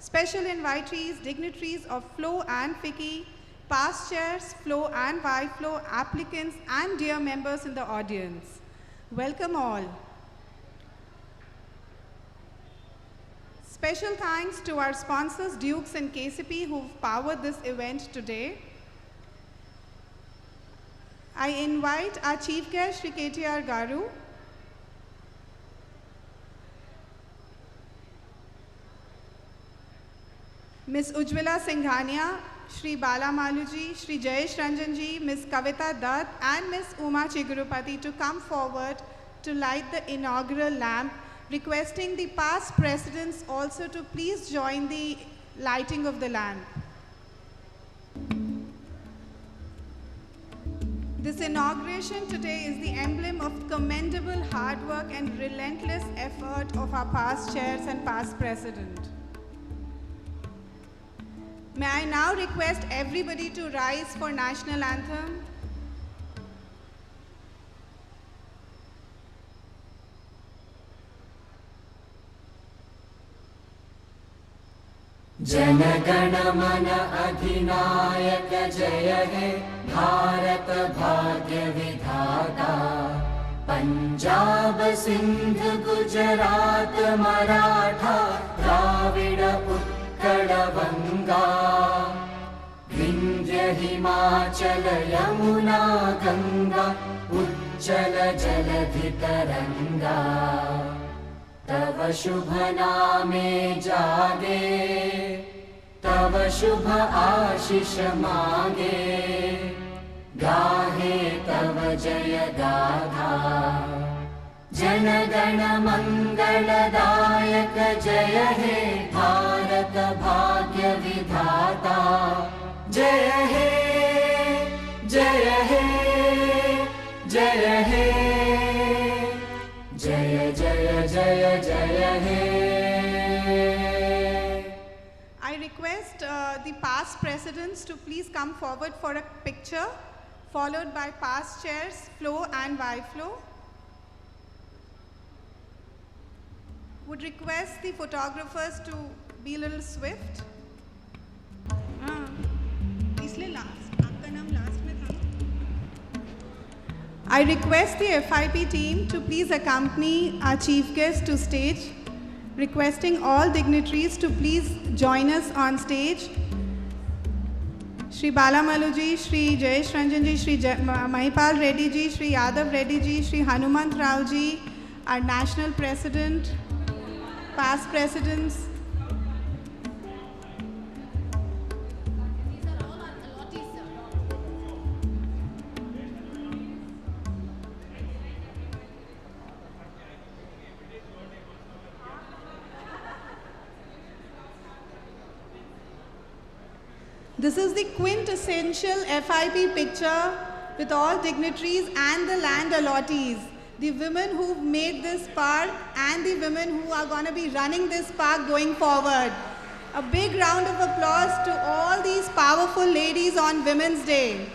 Special invitees, dignitaries of Flow and FICCI, past chairs, Flow and Y-Flow, applicants, and dear members in the audience. Welcome all. Special thanks to our sponsors, Dukes and KCP, who've powered this event today. I invite our Chief Guest, Shri KTR Garu, Ms. Ujjwala Singhania, Shri Bala Maluji, Shri Jayesh Ranjanji, Ms. Kavita Dutt, and Ms. Uma Chigurupati to come forward to light the inaugural lamp, requesting the past presidents also to please join the lighting of the lamp. This inauguration today is the emblem of commendable hard work and relentless effort of our past chairs and past president. May I now request everybody to rise for National Anthem. Jana Gana मन अधिनायक जय हे भारत भाग्य विधाता पंजाब सिंध गुजरात मराठा द्राविड उत्कल बंगा विंध्य हिमाचल यमुना गंगा उज्जल जलधि तरंगा तव शुभ नामे जागे तव शुभ आशीष मांगे गाहे तव जय गाथा जन गण मंगलदायक जय हे भारत भाग्य विधाता जय हे जय हे जय हे जय जय जय जय हे. I request the past presidents to please come forward for a picture, followed by past chairs, Flow and Y-Flow. Would request the photographers to be a little swift. इसलिए last, आपका नाम last में था. I request the FIP team to please accompany our chief guest to stage, requesting all dignitaries to please join us on stage. Shri Bala Maluji, Shri Jayesh Ranjanji, Shri Mahipal Reddy ji, Shri Yadav Reddy ji, Shri Hanumant Rao ji, our national president, past presidents. This is the quintessential FIP picture with all dignitaries and the land allottees, the women who've made this park and the women who are going to be running this park going forward. A big round of applause to all these powerful ladies on Women's Day.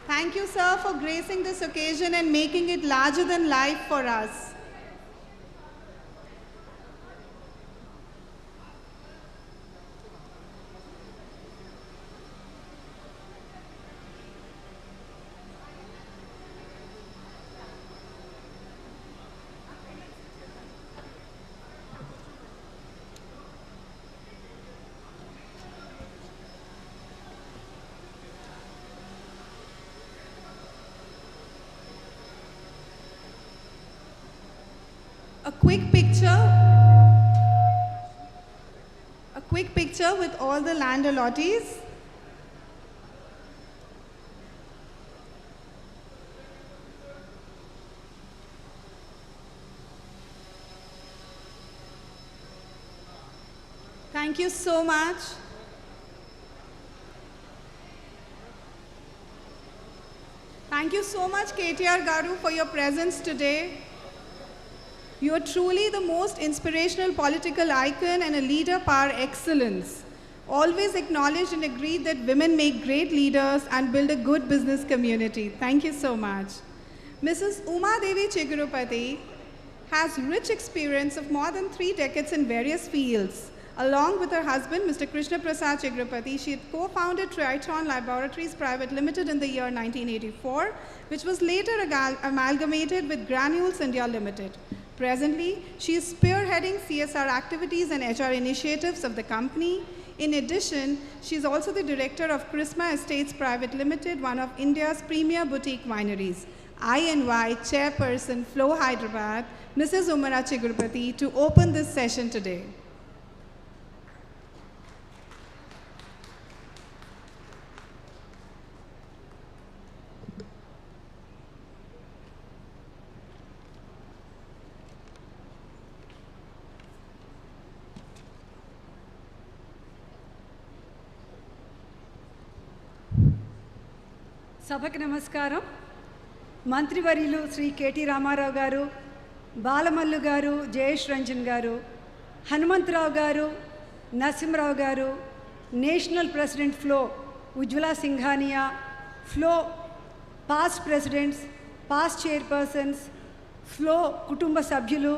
Thank you, sir, for gracing this occasion and making it larger than life for us. A quick picture with all the land allottees. Thank you so much. Thank you so much, KTR Garu, for your presence today. You are truly the most inspirational political icon and a leader par excellence. Always acknowledged and agreed that women make great leaders and build a good business community. Thank you so much. Mrs. Uma Devi Chigurupati has rich experience of more than 3 decades in various fields. Along with her husband, Mr. Krishna Prasad Chigrapati, she had co-founded Triton Laboratories Private Limited in the year 1984, which was later amalgamated with Granules India Limited. Presently, she is spearheading CSR activities and HR initiatives of the company. In addition, she is also the director of Chrisma Estates Private Limited, one of India's premier boutique wineries. I invite Chairperson Flow Hyderabad, Mrs. Umara Chigrapati, to open this session today. సభకు నమస్కారం. మంత్రివర్యులు Shri KT Ramarao గారు, బాలమల్లు గారు, జయేష్ రంజన్ గారు, Hanumantharao garu, Narasimharao garu, national president FLO Ujjwala Singhania, FLO past presidents, past chairpersons, FLO కుటుంబ సభ్యులు,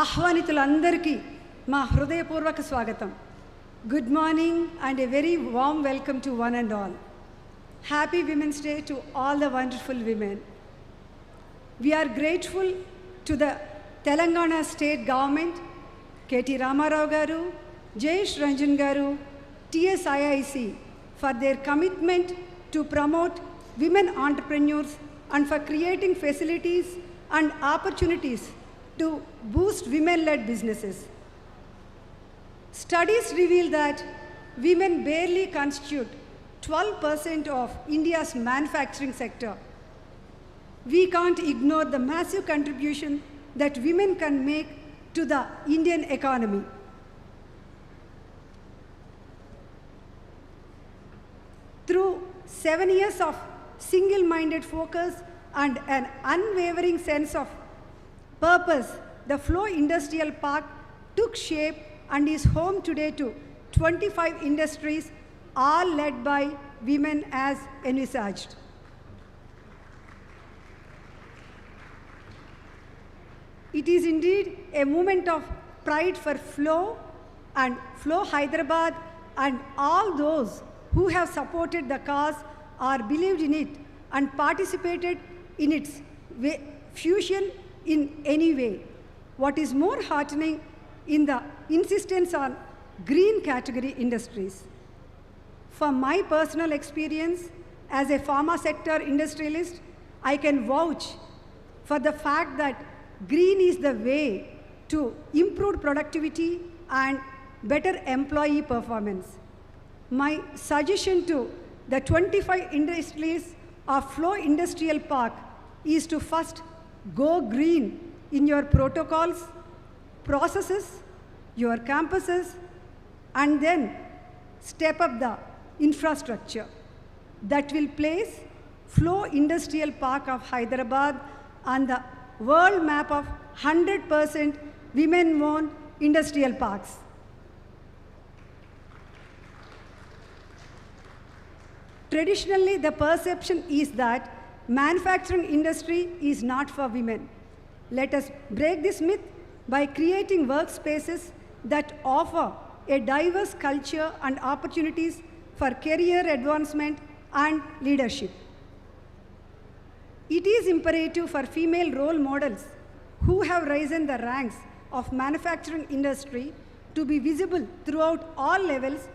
ఆహ్వానితులందరికీ మా హృదయపూర్వక స్వాగతం. Good morning and a very warm welcome to one and all. Happy Women's Day to all the wonderful women. We are grateful to the Telangana State Government, KT Ramarao Garu, Jayesh Ranjan Garu, TSIIC for their commitment to promote women entrepreneurs and for creating facilities and opportunities to boost women-led businesses. Studies reveal that women barely constitute 12% of India's manufacturing sector. We can't ignore the massive contribution that women can make to the Indian economy. Through 7 years of single-minded focus and an unwavering sense of purpose, the Flow Industrial Park took shape and is home today to 25 industries, all led by women as envisaged. It is indeed a moment of pride for Flow and Flow Hyderabad and all those who have supported the cause or believed in it and participated in its fusion in any way. What is more heartening in the insistence on green category industries. From my personal experience as a pharma sector industrialist, I can vouch for the fact that green is the way to improve productivity and better employee performance. My suggestion to the 25 industries of Flow Industrial Park is to first go green in your protocols, processes, your campuses, and then step up the infrastructure that will place Flow Industrial Park of Hyderabad on the world map of 100% women-owned industrial parks. Traditionally, the perception is that manufacturing industry is not for women. Let us break this myth by creating workspaces that offer a diverse culture and opportunities for career advancement and leadership. It is imperative for female role models who have risen the ranks of manufacturing industry to be visible throughout all levels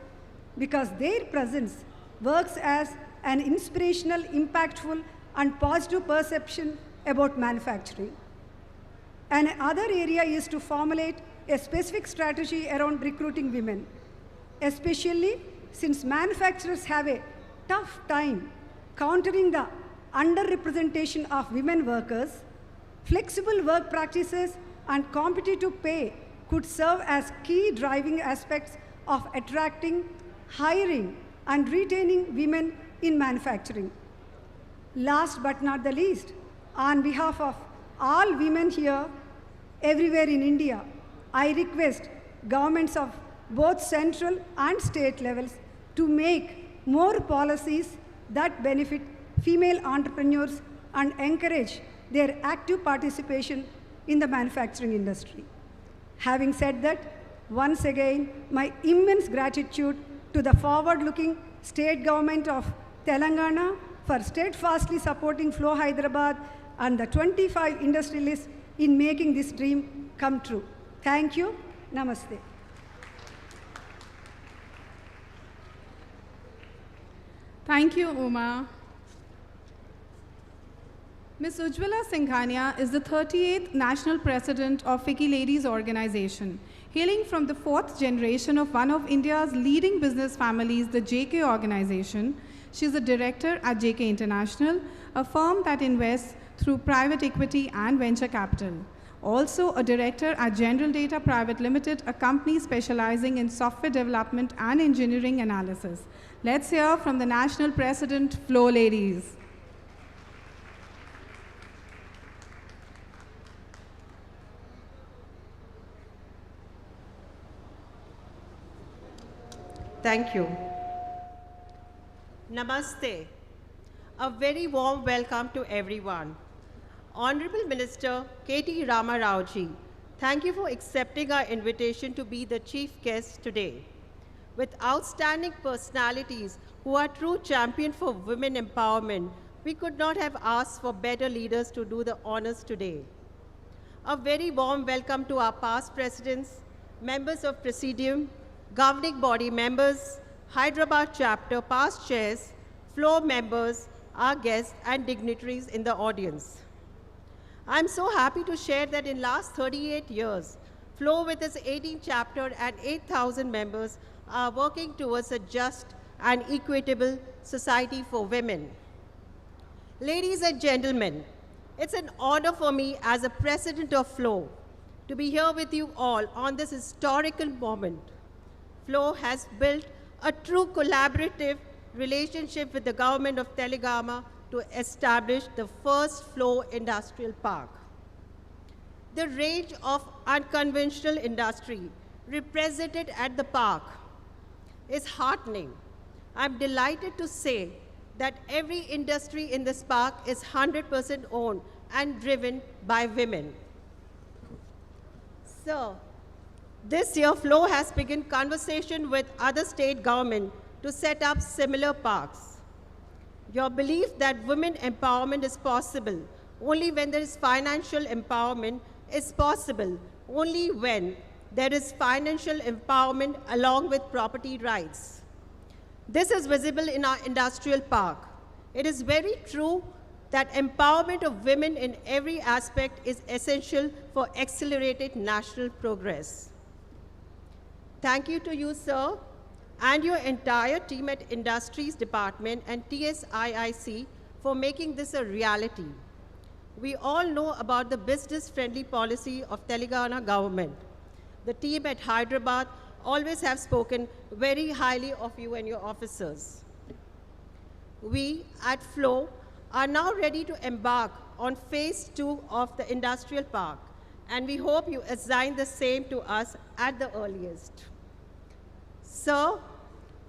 because their presence works as an inspirational, impactful, and positive perception about manufacturing. Another area is to formulate a specific strategy around recruiting women, especially since manufacturers have a tough time countering the underrepresentation of women workers. Flexible work practices and competitive pay could serve as key driving aspects of attracting, hiring, and retaining women in manufacturing. Last but not the least, on behalf of all women here, everywhere in India, I request governments of both central and state levels to make more policies that benefit female entrepreneurs and encourage their active participation in the manufacturing industry. Having said that, once again my immense gratitude to the forward-looking state government of Telangana for steadfastly supporting Flow Hyderabad and the 25 industrialists in making this dream come true. Thank you. Namaste. Thank you, Uma. Ms. Ujjwala Singhania is the 38th National President of FICCI Ladies Organization. Hailing from the 4th generation of one of India's leading business families, the JK Organization, she is a director at JK International, a firm that invests through private equity and venture capital. Also a director at General Data Private Limited, a company specializing in software development and engineering analysis. Let's hear from the National President, Flow Ladies. Thank you. Namaste. A very warm welcome to everyone. Honorable Minister K.T. Rama Rao ji, thank you for accepting our invitation to be the chief guest today. With outstanding personalities who are true champions for women empowerment, we could not have asked for better leaders to do the honors today. A very warm welcome to our past presidents, members of Presidium, governing body members, Hyderabad chapter past chairs, floor members, our guests and dignitaries in the audience. I'm so happy to share that in last 38 years, Flow with its 18th chapter and 8,000 members are working towards a just and equitable society for women. Ladies and gentlemen, it's an honor for me as a president of Flow to be here with you all on this historical moment. Flow has built a true collaborative relationship with the government of Telangana to establish the first Flow Industrial Park. The range of unconventional industry represented at the park is heartening. I'm delighted to say that every industry in this park is 100% owned and driven by women. So, this year, Flow has begun conversation with other state governments to set up similar parks. Your belief that women empowerment is possible only when there is financial empowerment is possible only when there is financial empowerment along with property rights. This is visible in our industrial park. It is very true that empowerment of women in every aspect is essential for accelerated national progress. Thank you to you, sir, and your entire team at Industries Department and TSIIC for making this a reality. We all know about the business-friendly policy of Telangana government. The team at Hyderabad always have spoken very highly of you and your officers. We at Flow are now ready to embark on phase 2 of the industrial park, and we hope you assign the same to us at the earliest. Sir,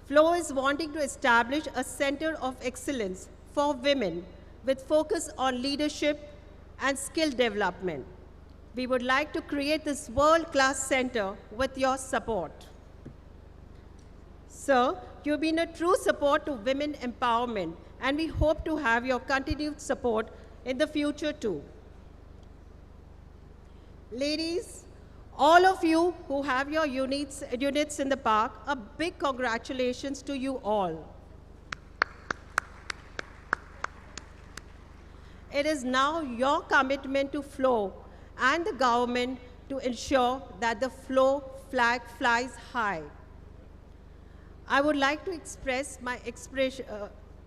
Flow is wanting to establish a center of excellence for women with focus on leadership and skill development. We would like to create this world-class center with your support. Sir, you've been a true support to women empowerment, and we hope to have your continued support in the future too. Ladies, all of you who have your units in the park, a big congratulations to you all. It is now your commitment to Flow and the government to ensure that the Flow flag flies high. I would like to express my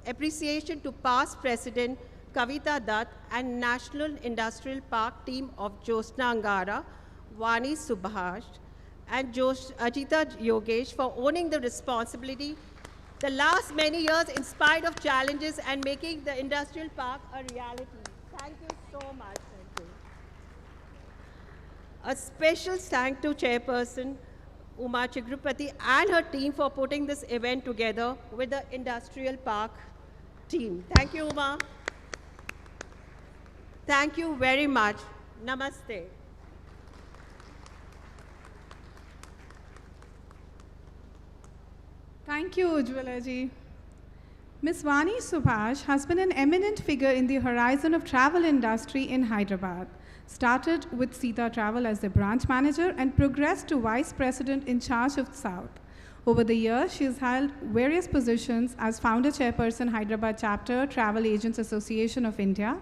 appreciation to past President Kavita Dutt and National Industrial Park team of Josna Angara, Vani Subhash, and Ajita Yogesh for owning the responsibility the last many years in spite of challenges and making the industrial park a reality. Thank you so much. Thank you. A special thank to Chairperson Uma Chigrupati and her team for putting this event together with the industrial park team. Thank you, Uma. Thank you very much. Namaste. Thank you, Ujjwala ji. Ms. Vani Subhash has been an eminent figure in the horizon of travel industry in Hyderabad. Started with Sita Travel as the branch manager and progressed to vice president in charge of South. Over the years, she has held various positions as founder chairperson, Hyderabad Chapter, Travel Agents Association of India,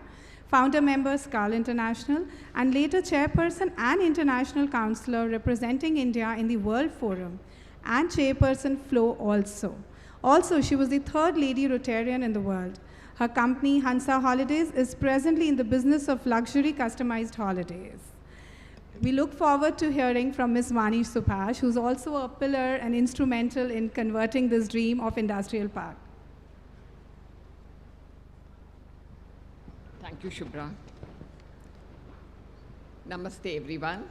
founder member, Skull International, and later chairperson and international counselor representing India in the World Forum, and chairperson Flow also. Also, she was the third lady Rotarian in the world. Her company, Hansa Holidays, is presently in the business of luxury customized holidays. We look forward to hearing from Ms. Vani Subhash, who's also a pillar and instrumental in converting this dream of industrial park. Thank you, Shubhra. Namaste, everyone.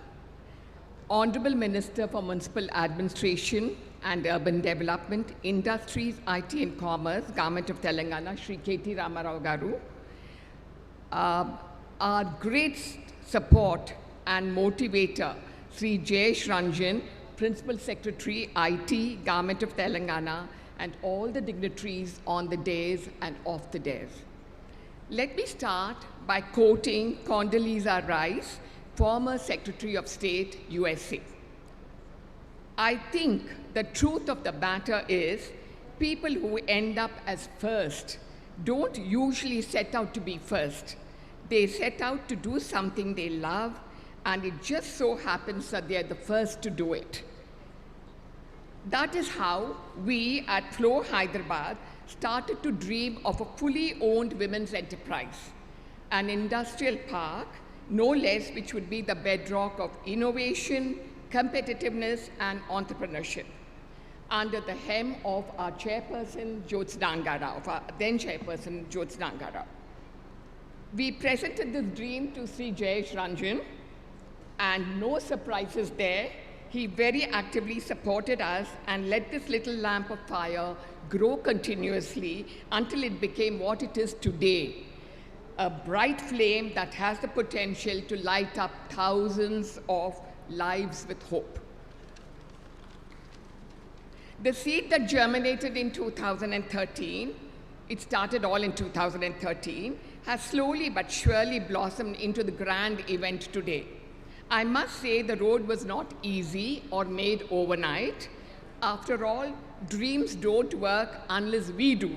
Honorable Minister for Municipal Administration and Urban Development, Industries, IT and Commerce, Government of Telangana, Shri KT Ramarao Garu, our great support and motivator, Sri Jayesh Ranjan, Principal Secretary, IT, Government of Telangana, and all the dignitaries on the days and off the days. Let me start by quoting Condoleezza Rice, former Secretary of State, USA. I think the truth of the matter is people who end up as first don't usually set out to be first. They set out to do something they love, and it just so happens that they're the first to do it. That is how we at Flow Hyderabad started to dream of a fully owned women's enterprise, an industrial park, no less, which would be the bedrock of innovation, competitiveness, and entrepreneurship, under the hem of our chairperson, Jyotsna Rao, of our then chairperson, Jyotsna Rao. We presented this dream to Sri Jayesh Ranjan, and no surprises there. He very actively supported us and let this little lamp of fire grow continuously until it became what it is today, a bright flame that has the potential to light up thousands of lives with hope. The seed that germinated in 2013, it started all in 2013, has slowly but surely blossomed into the grand event today. I must say the road was not easy or made overnight. After all, dreams don't work unless we do.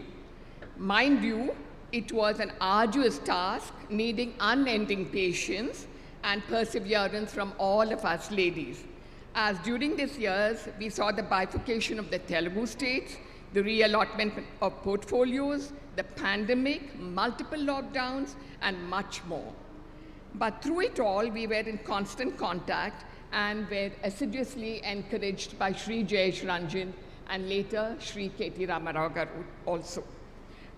Mind you, it was an arduous task needing unending patience and perseverance from all of us ladies. As during these years, we saw the bifurcation of the Telugu states, the reallotment of portfolios, the pandemic, multiple lockdowns, and much more. But through it all, we were in constant contact and were assiduously encouraged by Sri Jayesh Ranjan and later Sri KT Ramarao Garu also.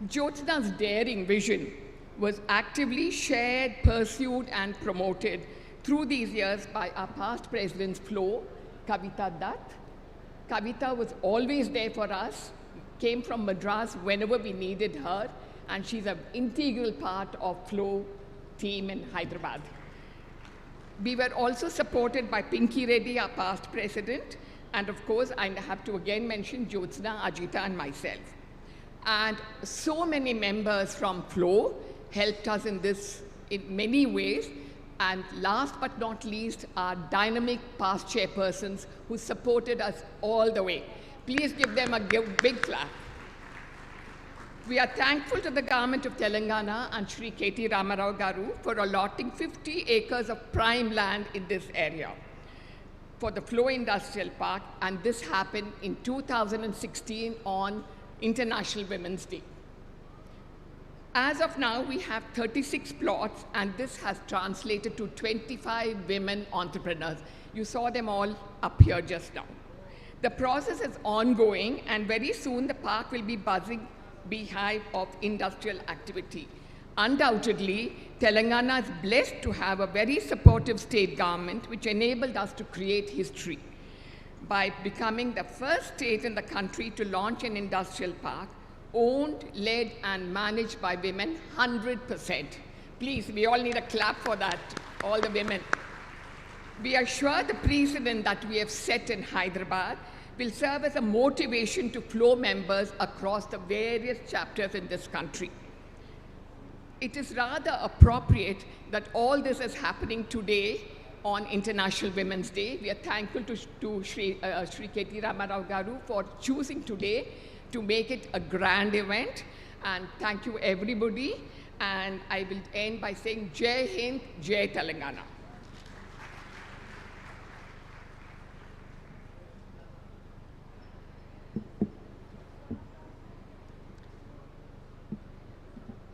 Jyotsna's daring vision was actively shared, pursued, and promoted through these years by our past presidents, Flo, Kavita Dutt. Kavita was always there for us, came from Madras whenever we needed her, and she's an integral part of Flo team in Hyderabad. We were also supported by Pinky Reddy, our past president, and of course, I have to again mention Jyotsna, Ajita, and myself. And so many members from Flow helped us in this in many ways. And last but not least, our dynamic past chairpersons who supported us all the way. Please give them a big clap. We are thankful to the government of Telangana and Shri KT Ramarao Garu for allotting 50 acres of prime land in this area for the Flow Industrial Park, and this happened in 2016 on International Women's Day. As of now, we have 36 plots, and this has translated to 25 women entrepreneurs. You saw them all up here just now. The process is ongoing, and very soon the park will be buzzing beehive of industrial activity. Undoubtedly, Telangana is blessed to have a very supportive state government which enabled us to create history by becoming the first state in the country to launch an industrial park owned, led, and managed by women 100%. Please, we all need a clap for that, all the women. We are sure the precedent that we have set in Hyderabad will serve as a motivation to Flow members across the various chapters in this country. It is rather appropriate that all this is happening today on International Women's Day. We are thankful to Shri KT Ramarao Garu for choosing today to make it a grand event. And thank you, everybody. And I will end by saying Jai Hind, Jai Telangana.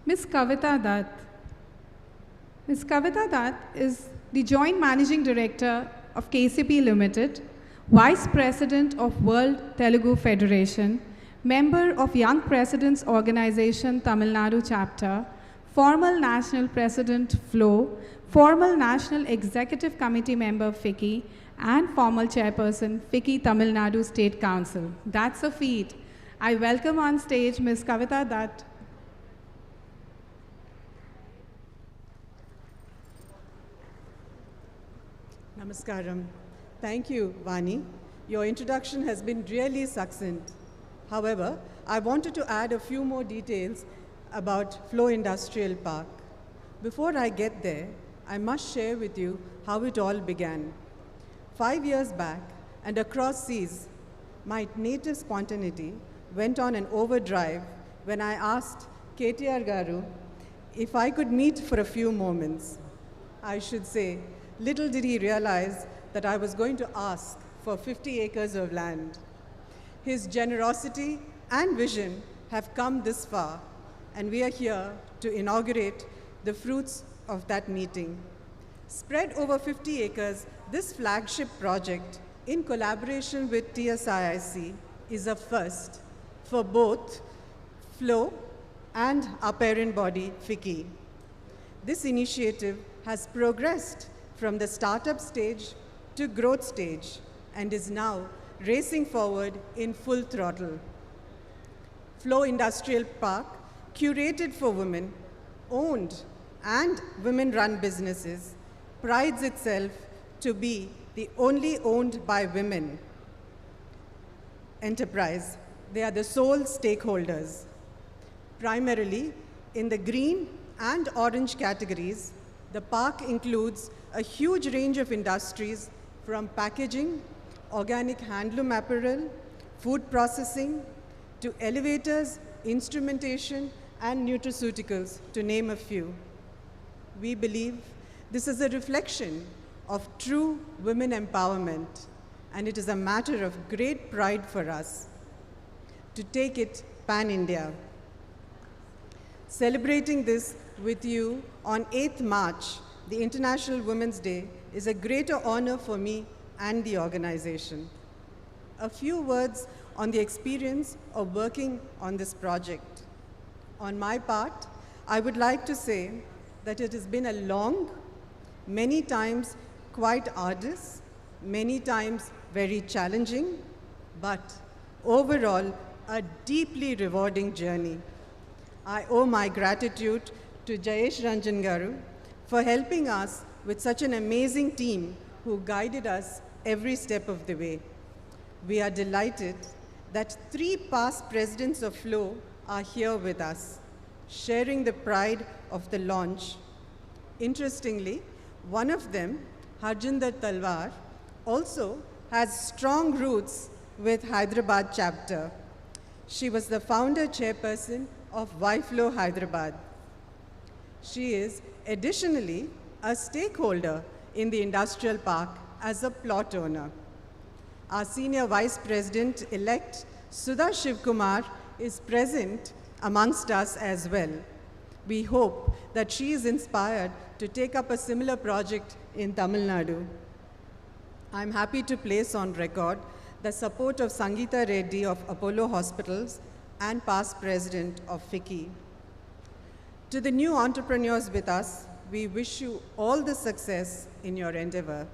Ms. Kavita Dutt. Ms. Kavita Dutt is the Joint Managing Director of KCP Limited, Vice President of World Telugu Federation, member of Young Presidents Organization Tamil Nadu Chapter, former National President Flow, former National Executive Committee member FICCI, and former Chairperson FICCI Tamil Nadu State Council. That's a feat. I welcome on stage Ms. Kavita Dutt. Namaskaram. Thank you, Vani. Your introduction has been really succinct. However, I wanted to add a few more details about Flow Industrial Park. Before I get there, I must share with you how it all began. 5 years back, and across seas, my native spontaneity went on an overdrive when I asked KTR Garu if I could meet for a few moments. I should say, little did he realize that I was going to ask for 50 acres of land. His generosity and vision have come this far, and we are here to inaugurate the fruits of that meeting. Spread over 50 acres, this flagship project, in collaboration with TSIIC, is a first for both Flow and our parent body, FICCI. This initiative has progressed from the startup stage to growth stage and is now racing forward in full throttle. Flow Industrial Park, curated for women, owned and women-run businesses, prides itself to be the only owned by women enterprise. They are the sole stakeholders. Primarily in the green and orange categories, the park includes a huge range of industries from packaging, organic handloom apparel, food processing, to elevators, instrumentation, and nutraceuticals, to name a few. We believe this is a reflection of true women empowerment, and it is a matter of great pride for us to take it pan-India. Celebrating this with you on 8th March, the International Women's Day, is a greater honor for me and the organization. A few words on the experience of working on this project. On my part, I would like to say that it has been a long, many times quite arduous, many times very challenging, but overall a deeply rewarding journey. I owe my gratitude to Jayesh Ranjan Garu for helping us with such an amazing team who guided us every step of the way. We are delighted that 3 past presidents of Flow are here with us, sharing the pride of the launch. Interestingly, one of them, Harjinder Talwar, also has strong roots with Hyderabad chapter. She was the founder chairperson of YFlow Hyderabad. She is additionally a stakeholder in the industrial park as a plot owner. Our senior vice president-elect, Sudha Shivkumar, is present amongst us as well. We hope that she is inspired to take up a similar project in Tamil Nadu. I'm happy to place on record the support of Sangeeta Reddy of Apollo Hospitals and past president of FICCI. To the new entrepreneurs with us, we wish you all the success in your endeavor.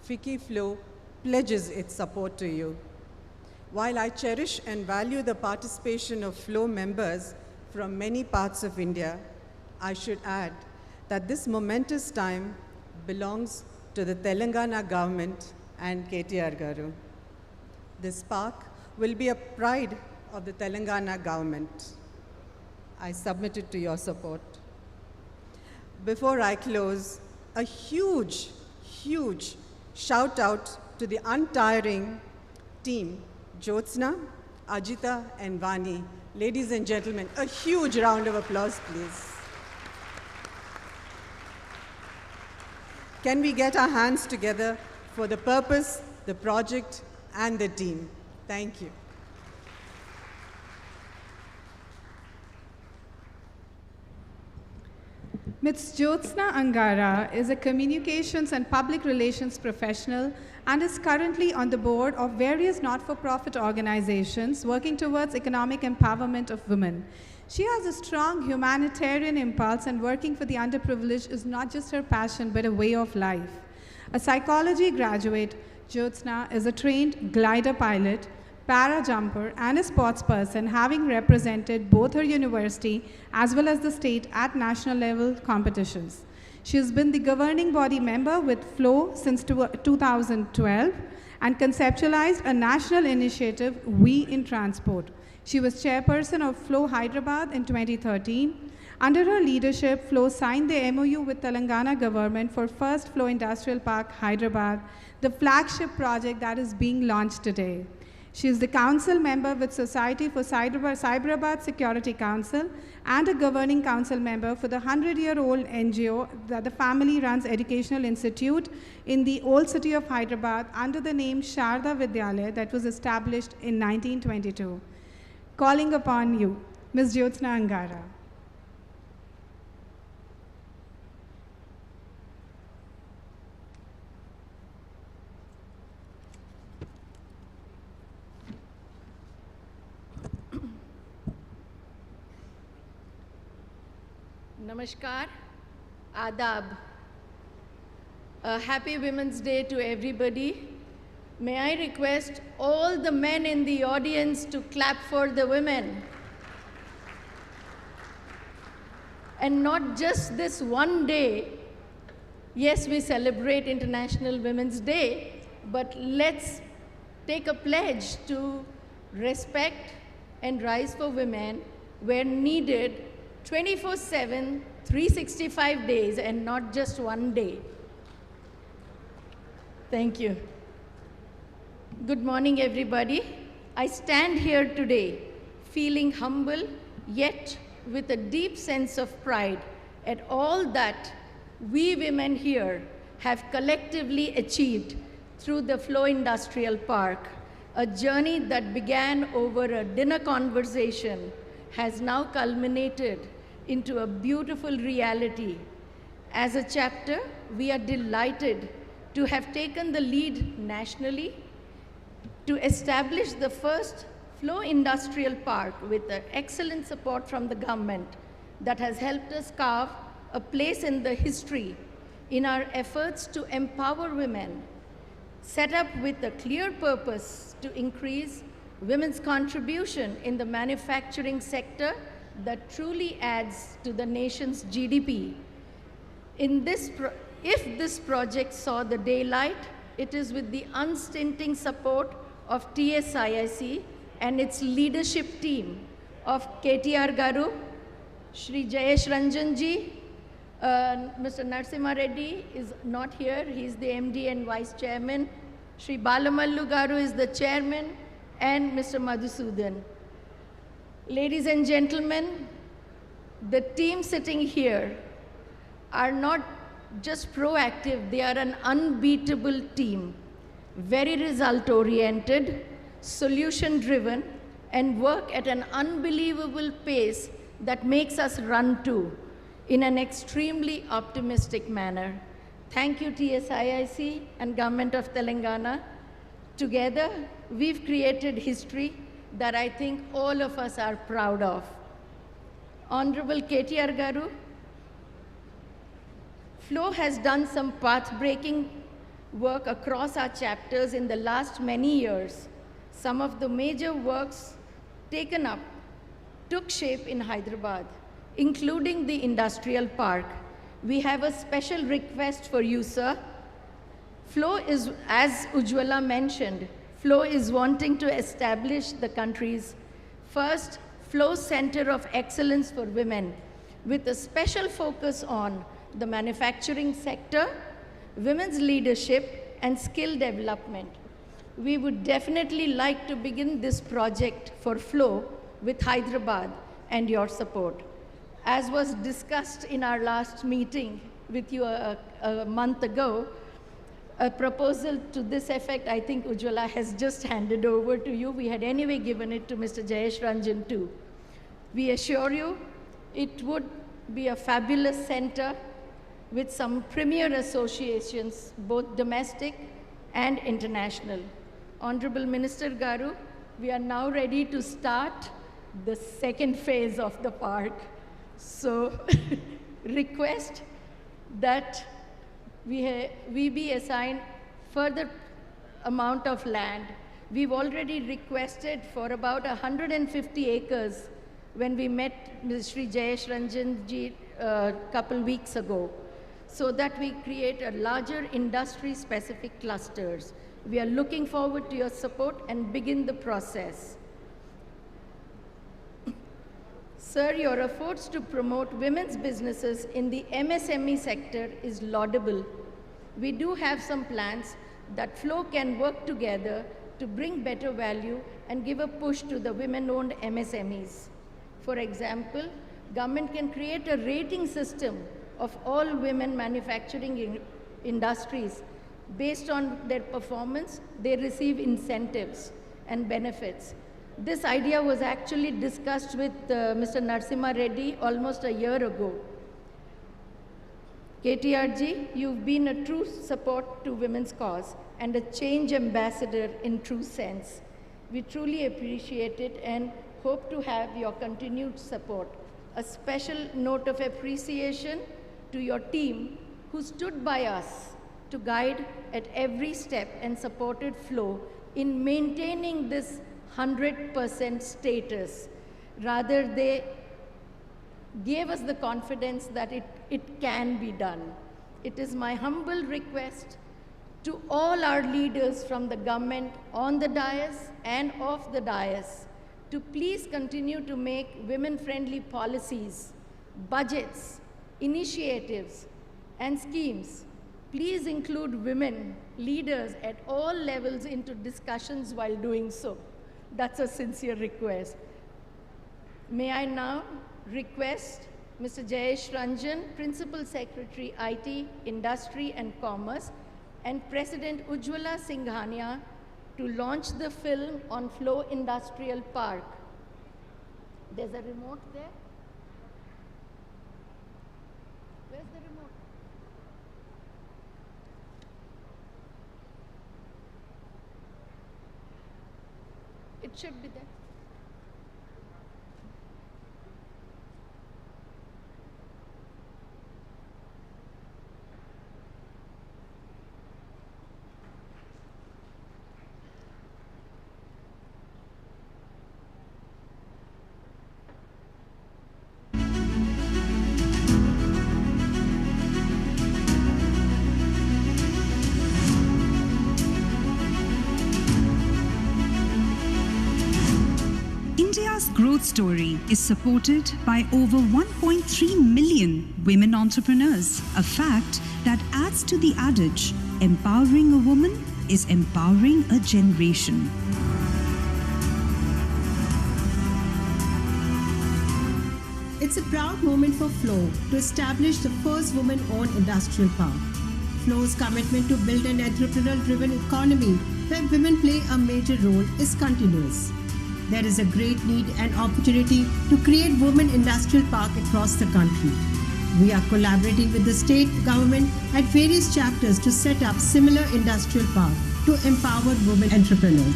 FICCI Flow pledges its support to you. While I cherish and value the participation of Flow members from many parts of India, I should add that this momentous time belongs to the Telangana government and KTR Garu. This park will be a pride of the Telangana government. I submit it to your support. Before I close, a huge, huge shout out to the untiring team, Jyotsna, Ajita, and Vani. Ladies and gentlemen, a huge round of applause, please. Can we get our hands together for the purpose, the project, and the team? Thank you. Ms. Jyotsna Angara is a communications and public relations professional and is currently on the board of various not-for-profit organizations working towards economic empowerment of women. She has a strong humanitarian impulse, and working for the underprivileged is not just her passion but a way of life. A psychology graduate, Jyotsna is a trained glider pilot, para-jumper, and a sports person, having represented both her university as well as the state at national level competitions. She has been the governing body member with FLOW since 2012 and conceptualized a national initiative, We in Transport. She was chairperson of FLOW Hyderabad in 2013. Under her leadership, FLOW signed the MOU with Telangana government for First FLOW Industrial Park, Hyderabad, the flagship project that is being launched today. She is the council member with Society for Cyberabad Security Council and a governing council member for the 100-year-old NGO that the family runs educational institute in the old city of Hyderabad under the name Sharda Vidyalaya that was established in 1922. Calling upon you, Ms. Jyotsna Angara. Namaskar, Adab. Happy Women's Day to everybody. May I request all the men in the audience to clap for the women. And not just this one day. Yes, we celebrate International Women's Day, but let's take a pledge to respect and rise for women where needed 24/7, 365 days, and not just one day. Thank you. Good morning, everybody. I stand here today feeling humble, yet with a deep sense of pride at all that we women here have collectively achieved through the FLOW Industrial Park. A journey that began over a dinner conversation has now culminated into a beautiful reality. As a chapter, we are delighted to have taken the lead nationally to establish the first FLOW Industrial Park with the excellent support from the government that has helped us carve a place in the history in our efforts to empower women, set up with a clear purpose to increase women's contribution in the manufacturing sector that truly adds to the nation's GDP. If this project saw the daylight, it is with the unstinting support of TSIIC and its leadership team of KTR Garu, Shri Jayesh Ranjanji, Mr. Narasimha is not here, he's the MD and Vice Chairman. Shri Balamallu Garu is the Chairman, and Mr. Madhusudan. Ladies and gentlemen, the team sitting here are not just proactive, they are an unbeatable team, very result-oriented, solution-driven, and work at an unbelievable pace that makes us run too, in an extremely optimistic manner. Thank you, TSIIC and Government of Telangana. Together, we've created history that I think all of us are proud of. Honorable KTR Garu, FLOW has done some path-breaking work across our chapters in the last many years. Some of the major works taken up took shape in Hyderabad, including the industrial park. We have a special request for you, sir. FLOW is, as Ujjwala mentioned, Flow is wanting to establish the country's first Flow Center of Excellence for Women, with a special focus on the manufacturing sector, women's leadership, and skill development. We would definitely like to begin this project for Flow with Hyderabad and your support. As was discussed in our last meeting with you a month ago, a proposal to this effect, I think Ujjwala has just handed over to you. We had anyway given it to Mr. Jayesh Ranjan too. We assure you it would be a fabulous center with some premier associations, both domestic and international. Honorable Minister Garu, we are now ready to start the second phase of the park. So request that we be assigned further amount of land. We've already requested for about 150 acres when we met Shri Jayesh Ranjan ji a couple weeks ago, so that we create a larger industry-specific clusters. We are looking forward to your support and begin the process. Sir, your efforts to promote women's businesses in the MSME sector is laudable. We do have some plans that Flow can work together to bring better value and give a push to the women-owned MSMEs. For example, government can create a rating system of all women manufacturing industries. Based on their performance, they receive incentives and benefits. This idea was actually discussed with Mr. Sangareddy almost a year ago. KTR ji, you've been a true support to women's cause and a change ambassador in true sense. We truly appreciate it and hope to have your continued support. A special note of appreciation to your team who stood by us to guide at every step and supported Flow in maintaining this 100% status. Rather, they gave us the confidence that it can be done. It is my humble request to all our leaders from the government on the dais and off the dais to please continue to make women-friendly policies, budgets, initiatives, and schemes. Please include women leaders at all levels into discussions while doing so. That's a sincere request. May I now request Mr. Jayesh Ranjan, Principal Secretary, IT, Industry and Commerce, and President Ujjwala Singhania to launch the film on Flow Industrial Park. There's a remote there. Where's the remote? It should be there. India's growth story is supported by over 1.3 million women entrepreneurs, a fact that adds to the adage, empowering a woman is empowering a generation. It's a proud moment for Flow to establish the first women-owned industrial park. Flow's commitment to build an entrepreneurial-driven economy where women play a major role is continuous. There is a great need and opportunity to create women industrial park across the country. We are collaborating with the state government at various chapters to set up similar industrial park to empower women entrepreneurs.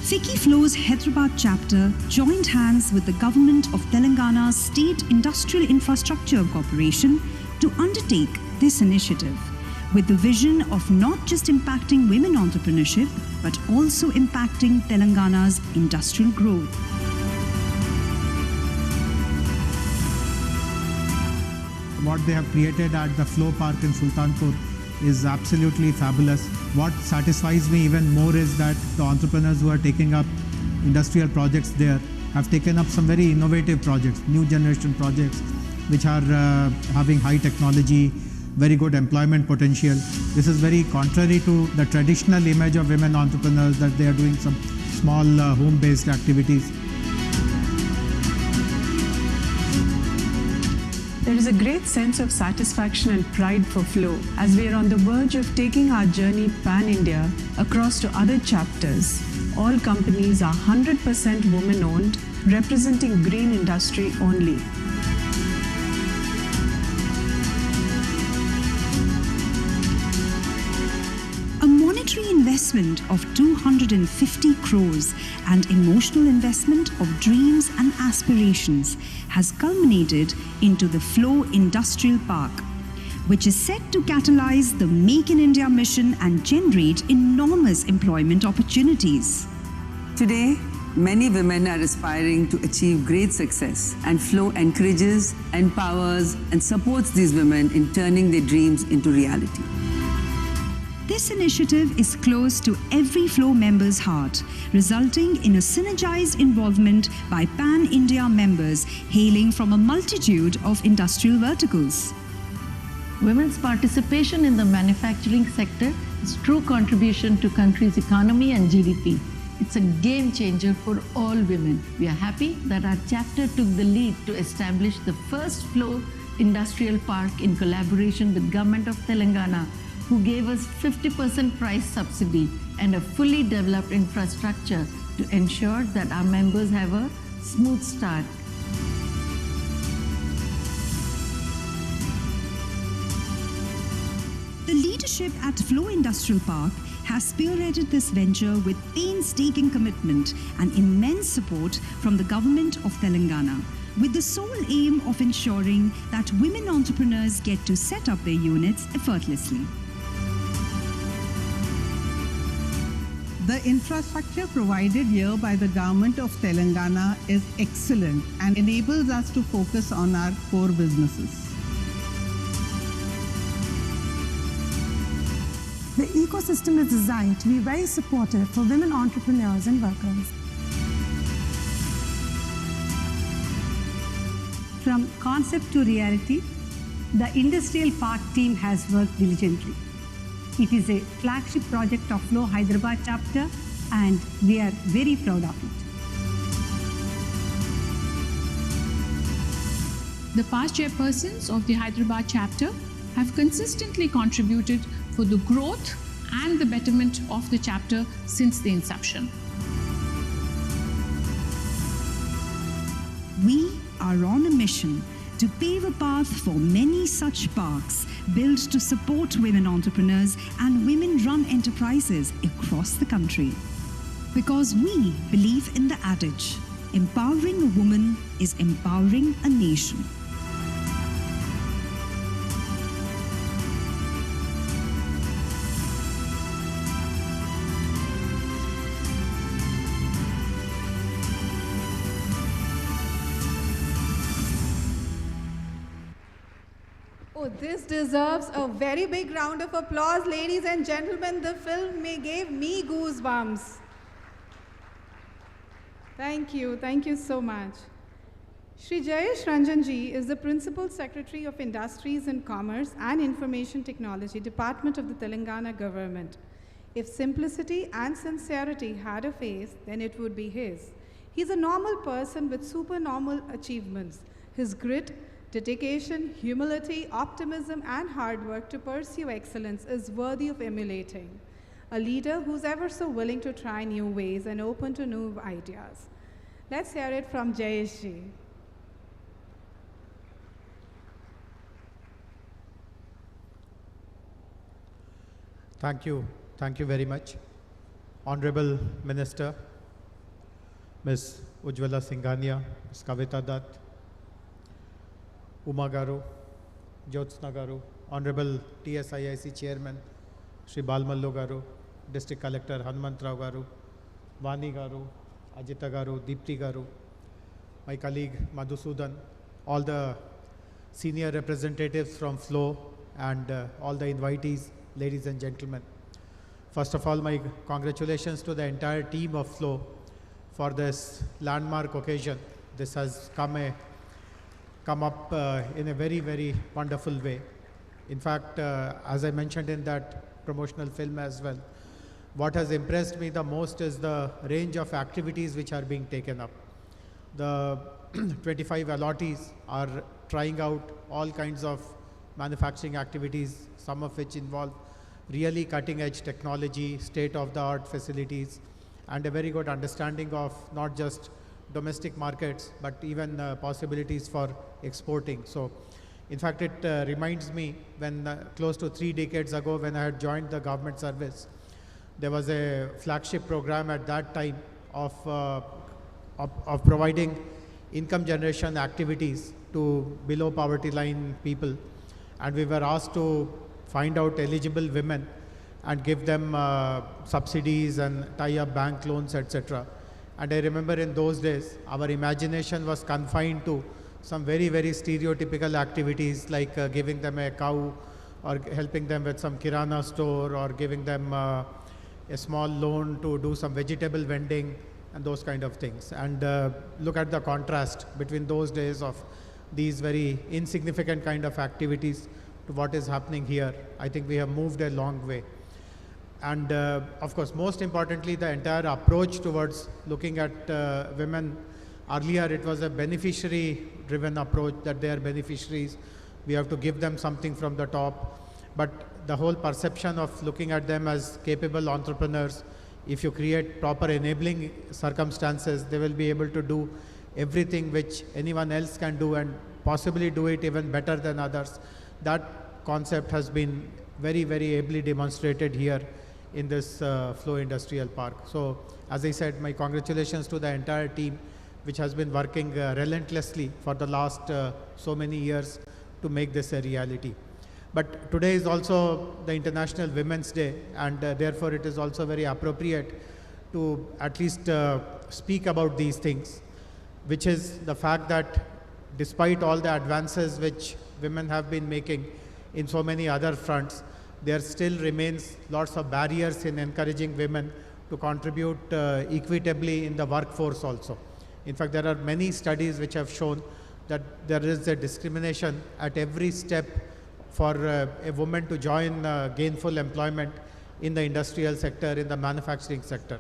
FICCI Flow's Hyderabad chapter joined hands with the government of Telangana's State Industrial Infrastructure Corporation to undertake this initiative, with the vision of not just impacting women entrepreneurship, but also impacting Telangana's industrial growth. What they have created at the Flow Park in Sultanpur is absolutely fabulous. What satisfies me even more is that the entrepreneurs who are taking up industrial projects there have taken up some very innovative projects, new generation projects, which are having high technology, very good employment potential. This is very contrary to the traditional image of women entrepreneurs, that they are doing some small home-based activities. There is a great sense of satisfaction and pride for Flow as we are on the verge of taking our journey pan-India across to other chapters. All companies are 100% women-owned, representing green industry only. A monetary investment of 250 crores and emotional investment of dreams and aspirations has culminated into the Flow Industrial Park, which is set to catalyze the Make in India mission and generate enormous employment opportunities. Today, many women are aspiring to achieve great success, and Flow encourages, empowers, and supports these women in turning their dreams into reality. This initiative is close to every Flow member's heart, resulting in a synergized involvement by pan-India members hailing from a multitude of industrial verticals. Women's participation in the manufacturing sector is true contribution to country's economy and GDP. It's a game changer for all women. We are happy that our chapter took the lead to establish the first Flow Industrial Park in collaboration with Government of Telangana, who gave us 50% price subsidy and a fully developed infrastructure to ensure that our members have a smooth start. The leadership at Flow Industrial Park has spearheaded this venture with painstaking commitment and immense support from the Government of Telangana, with the sole aim of ensuring that women entrepreneurs get to set up their units effortlessly. The infrastructure provided here by the Government of Telangana is excellent and enables us to focus on our core businesses. The ecosystem is designed to be very supportive for women entrepreneurs and workers. From concept to reality, the Industrial Park team has worked diligently. It is a flagship project of Flow Hyderabad chapter, and we are very proud of it. The past chairpersons of the Hyderabad chapter have consistently contributed for the growth and the betterment of the chapter since the inception. We are on a mission to pave a path for many such parks built to support women entrepreneurs and women-run enterprises across the country. Because we believe in the adage, empowering a woman is empowering a nation. Oh, this deserves a very big round of applause, ladies and gentlemen. The film gave me goosebumps. Thank you so much. Shri Jayesh Ranjanji is the Principal Secretary of Industries and Commerce and Information Technology, Department of the Telangana Government. If simplicity and sincerity had a face, then it would be his. He's a normal person with supernormal achievements. His grit, dedication, humility, optimism, and hard work to pursue excellence is worthy of emulating. A leader who's ever so willing to try new ways and open to new ideas. Let's hear it from Jayesh ji. Thank you very much. Honorable Minister, Ms. Ujjwala Singhania, Ms. Kavita Dutt, Uma Garu, Jyotsna Garu, Honorable TSIIC Chairman, Shri Balmallo Garu, District Collector Hanumantrao Garu, Vani Garu, Ajita Garu, Deepti Garu, my colleague Madhusudan, all the senior representatives from Flow and all the invitees, ladies and gentlemen. First of all, my congratulations to the entire team of Flow for this landmark occasion. This has come up in a very, very wonderful way. In fact, as I mentioned in that promotional film as well, what has impressed me the most is the range of activities which are being taken up. The 25 allottees are trying out all kinds of manufacturing activities, some of which involve really cutting-edge technology, state-of-the-art facilities, and a very good understanding of not just domestic markets, but even possibilities for exporting. So, in fact, it reminds me when close to 3 decades ago when I had joined the government service, there was a flagship program at that time of providing income generation activities to below poverty line people. And we were asked to find out eligible women and give them subsidies and tie up bank loans, etc. And I remember in those days, our imagination was confined to some very, very stereotypical activities like giving them a cow or helping them with some kirana store or giving them a small loan to do some vegetable vending and those kind of things. And look at the contrast between those days of these very insignificant kind of activities to what is happening here. I think we have moved a long way. And of course, most importantly, the entire approach towards looking at women. Earlier, it was a beneficiary-driven approach that they are beneficiaries. We have to give them something from the top. But the whole perception of looking at them as capable entrepreneurs, if you create proper enabling circumstances, they will be able to do everything which anyone else can do and possibly do it even better than others. That concept has been very, very ably demonstrated here in this Flow Industrial Park. So, as I said, my congratulations to the entire team which has been working relentlessly for the last so many years to make this a reality. But today is also the International Women's Day, and therefore it is also very appropriate to at least speak about these things, which is the fact that despite all the advances which women have been making in so many other fronts, there still remains lots of barriers in encouraging women to contribute equitably in the workforce also. In fact, there are many studies which have shown that there is a discrimination at every step for a woman to join gainful employment in the industrial sector, in the manufacturing sector.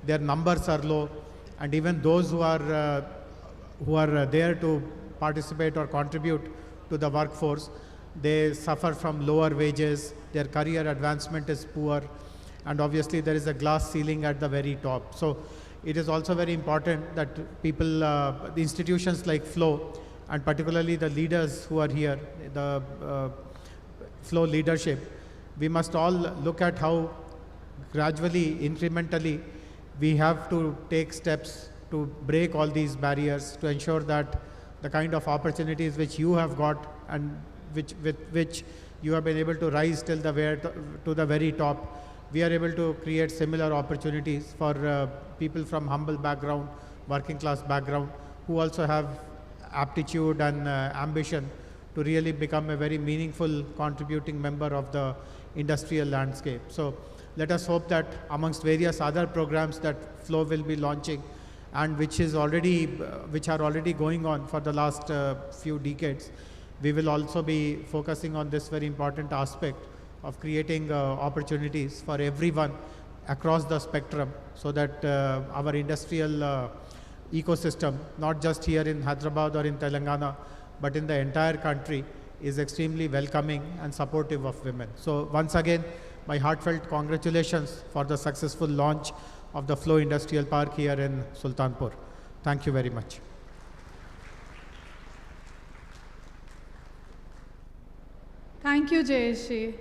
Their numbers are low, and even those who are there to participate or contribute to the workforce, they suffer from lower wages, their career advancement is poor, and obviously there is a glass ceiling at the very top. So it is also very important that people, the institutions like Flow, and particularly the leaders who are here, the Flow leadership, we must all look at how gradually, incrementally, we have to take steps to break all these barriers, to ensure that the kind of opportunities which you have got and with which you have been able to rise till the very top, we are able to create similar opportunities for people from humble background, working class background, who also have aptitude and ambition to really become a very meaningful contributing member of the industrial landscape. So let us hope that amongst various other programs that Flow will be launching and which are already going on for the last few decades, we will also be focusing on this very important aspect of creating opportunities for everyone across the spectrum, so that our industrial ecosystem, not just here in Hyderabad or in Telangana, but in the entire country, is extremely welcoming and supportive of women. So once again, my heartfelt congratulations for the successful launch of the Flow Industrial Park here in Sultanpur. Thank you very much. Thank you, Jayashree.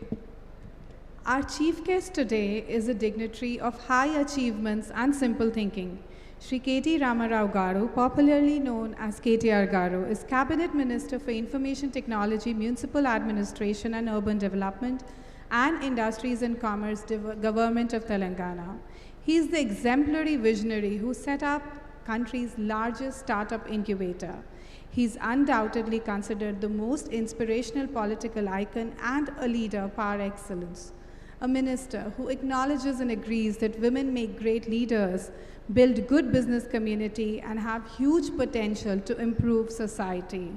Our chief guest today is a dignitary of high achievements and simple thinking. Shri K.T. Ramarao Garu, popularly known as KTR Garu, is Cabinet Minister for Information Technology, Municipal Administration and Urban Development, and Industries and Commerce, Government of Telangana. He is the exemplary visionary who set up country's largest startup incubator. He is undoubtedly considered the most inspirational political icon and a leader par excellence. a minister who acknowledges and agrees that women make great leaders, build good business community, and have huge potential to improve society.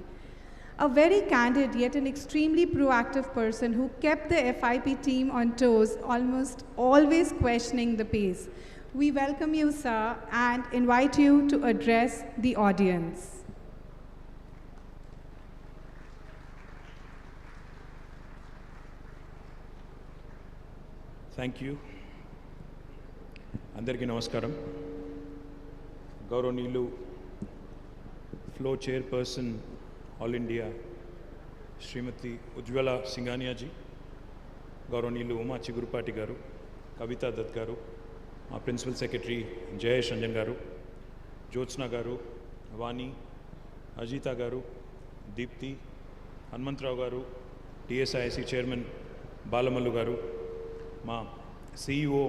A very candid yet an extremely proactive person who kept the FIP team on toes, almost always questioning the pace. We welcome you, sir, and invite you to address the audience. Thank you. Andariki namaskaram. Gauranilu, Flow Chairperson, All India, Srimati Ujjwala Singhania ji, Gauranilu Uma Chigurupati garu, Kavita Dutt garu, my Principal Secretary Jayesh Ranjan garu, Jyotsna garu, Vani, Ajita garu, Deepthi, Hanumantrao garu, TSIC Chairman Balamallu garu, మా CEO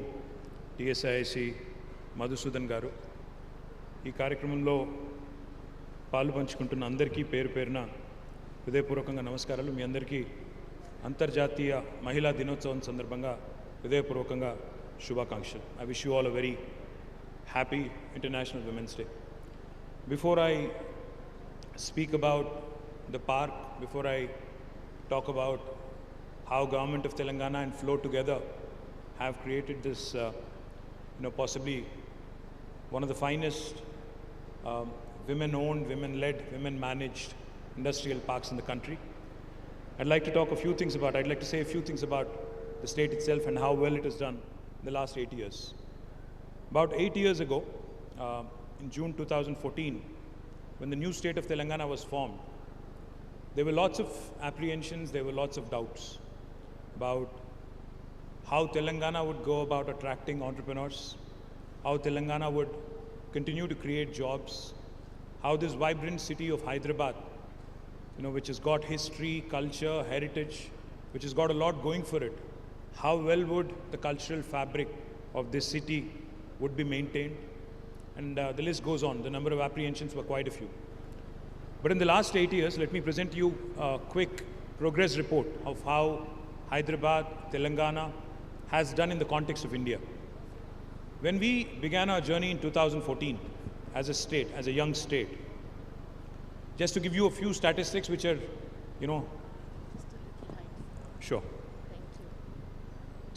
TSIC Madhusudan గారు, ఈ కార్యక్రమంలో పాలు పంచుకుంటున్న అందరికీ పేరు పేరున హృదయపూర్వకంగా నమస్కారాలు. మీ అందరికీ అంతర్జాతీయ మహిళా దినోత్సవం సందర్భంగా హృదయపూర్వకంగా శుభాకాంక్షలు. I wish you all a very happy International Women's Day. Before I speak about the park, before I talk about how Government of Telangana and Flow together have created this, possibly one of the finest women-owned, women-led, women-managed industrial parks in the country. I'd like to I'd like to say a few things about the state itself and how well it has done in the last 8 years. About 8 years ago, in June 2014, when the new state of Telangana was formed, there were lots of apprehensions, there were lots of doubts about how Telangana would go about attracting entrepreneurs, how Telangana would continue to create jobs, how this vibrant city of Hyderabad, which has got history, culture, heritage, which has got a lot going for it, how well would the cultural fabric of this city would be maintained, and the list goes on. The number of apprehensions were quite a few. But in the last 8 years, let me present to you a quick progress report of how Hyderabad, Telangana has done in the context of India. When we began our journey in 2014 as a state, as a young state, just to give you a few statistics which are, sure.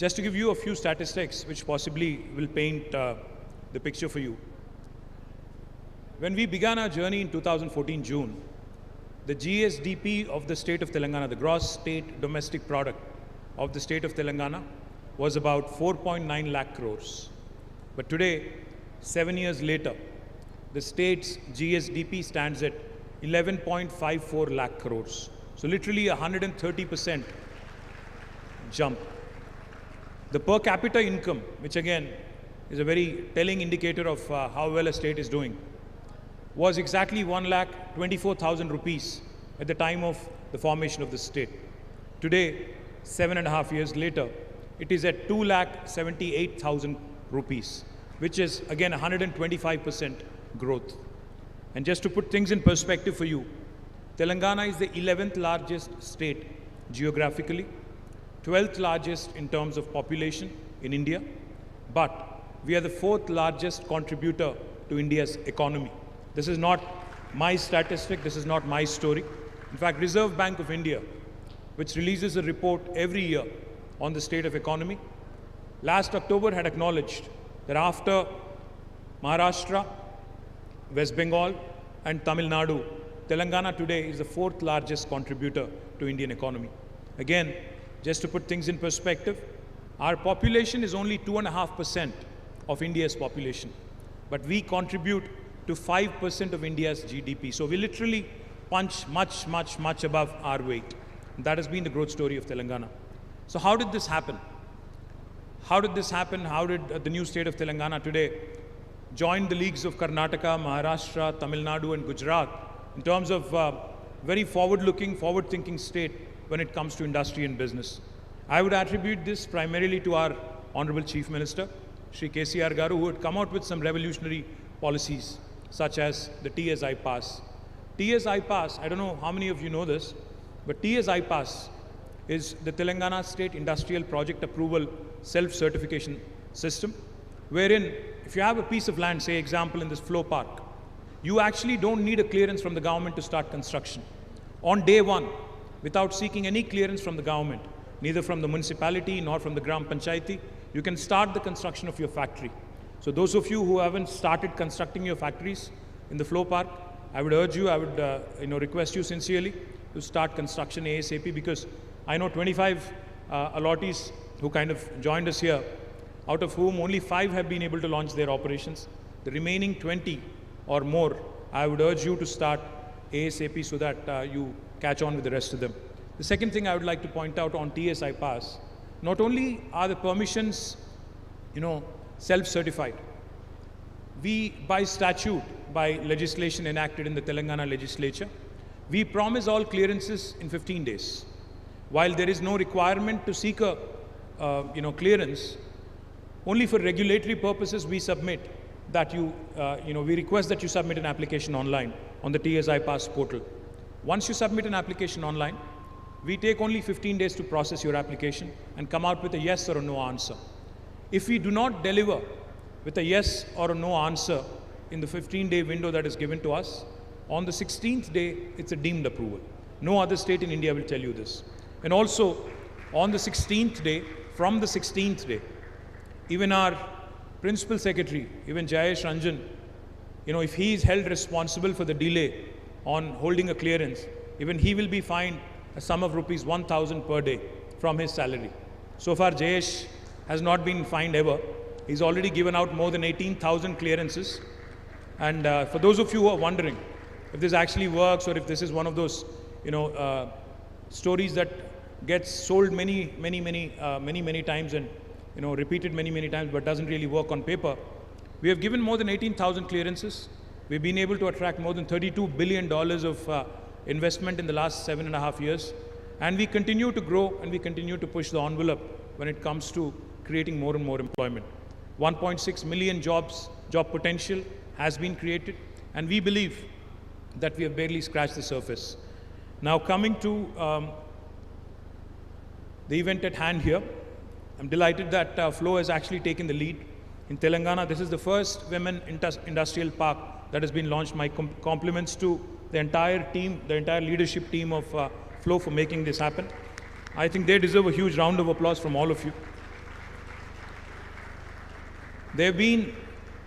Just to give you a few statistics which possibly will paint the picture for you. When we began our journey in 2014 June, the GSDP of the state of Telangana, the gross state domestic product of the state of Telangana, was about 4.9 lakh crores. But today, 7 years later, the state's GSDP stands at 11.54 lakh crores. So literally 130% jump. The per capita income, which again is a very telling indicator of how well a state is doing, was exactly 1,24,000 rupees at the time of the formation of the state. Today, 7.5 years later, it is at 2,78,000 rupees, which is again 125% growth. And just to put things in perspective for you, Telangana is the 11th largest state geographically, 12th largest in terms of population in India, but we are the 4th largest contributor to India's economy. This is not my statistic, this is not my story. In fact, Reserve Bank of India, which releases a report every year on the state of economy, last October had acknowledged that after Maharashtra, West Bengal and Tamil Nadu, Telangana today is the 4th largest contributor to Indian economy. Again, just to put things in perspective, our population is only 2.5% of India's population, but we contribute to 5% of India's GDP. So we literally punch much above our weight. And that has been the growth story of Telangana. So how did this happen? How did this happen? How did the new state of Telangana today join the leagues of Karnataka, Maharashtra, Tamil Nadu and Gujarat in terms of very forward-looking, forward-thinking state when it comes to industry and business? I would attribute this primarily to our Honorable Chief Minister, Shri KTR Garu, who had come out with some revolutionary policies such as the TSI Pass. TSI Pass, I don't know how many of you know this, but TSI Pass is the Telangana State Industrial Project Approval self-certification system, wherein if you have a piece of land, say example in this flow park, you actually don't need a clearance from the government to start construction. On day one, without seeking any clearance from the government, neither from the municipality nor from the Gram Panchayati, you can start the construction of your factory. So those of you who haven't started constructing your factories in the flow park, I would urge you, I would request you sincerely to start construction ASAP, because I know 25 allottees who kind of joined us here, out of whom only 5 have been able to launch their operations. The remaining 20 or more, I would urge you to start ASAP so that you catch on with the rest of them. The second thing I would like to point out on TSI Pass, not only are the permissions, self-certified, we, by statute, by legislation enacted in the Telangana legislature, we promise all clearances in 15 days. While there is no requirement to seek a clearance, only for regulatory purposes we submit that we request that you submit an application online on the TSI Pass portal. Once you submit an application online, we take only 15 days to process your application and come out with a yes or a no answer. If we do not deliver with a yes or a no answer in the 15-day window that is given to us, on the 16th day, it's a deemed approval. No other state in India will tell you this. And also, on the 16th day, from the 16th day, even our Principal Secretary, even Jayesh Ranjan, if he is held responsible for the delay on holding a clearance, even he will be fined a sum of rupees 1,000 per day from his salary. So far, Jayesh has not been fined ever. He's already given out more than 18,000 clearances. And for those of you who are wondering if this actually works, or if this is one of those, stories that gets sold many times and repeated many times, but doesn't really work on paper. We have given more than 18,000 clearances. We've been able to attract more than $32 billion of investment in the last 7.5 years. And we continue to grow and we continue to push the envelope when it comes to creating more and more employment. 1.6 million job potential has been created, and we believe that we have barely scratched the surface. Now coming to the event at hand here, I'm delighted that Flow has actually taken the lead. In Telangana, this is the first women industrial park that has been launched. My compliments to the entire team, the entire leadership team of Flow for making this happen. I think they deserve a huge round of applause from all of you. They've been